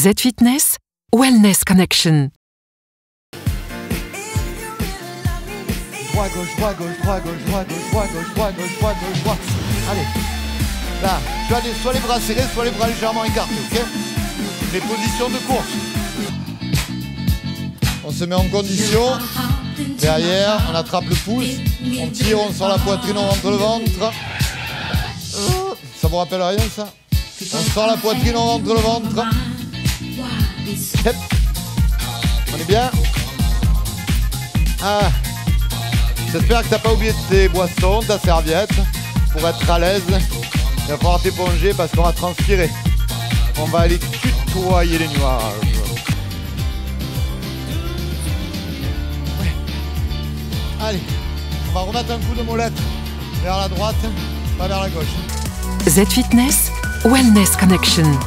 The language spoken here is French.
Z-Fitness, Wellness Connection. Droit, gauche, droit, gauche, droit, gauche, droit, gauche, droit, gauche, droit, gauche, droit, gauche, droit. Allez. Là, tu as soit les bras serrés, soit les bras légèrement écartés, ok? Les positions de course. On se met en condition. Derrière, on attrape le pouce. On tire, on sort la poitrine, on rentre le ventre. Ça vous rappelle rien, ça? On sort la poitrine, on rentre le ventre. Hep. On est bien? Ah. J'espère que tu n'as pas oublié tes boissons, ta serviette. Pour être à l'aise, il va falloir t'éponger parce qu'on va transpirer. On va aller tutoyer les nuages. Ouais. Allez, on va remettre un coup de molette vers la droite, pas vers la gauche. Z-Fitness, Wellness Connection.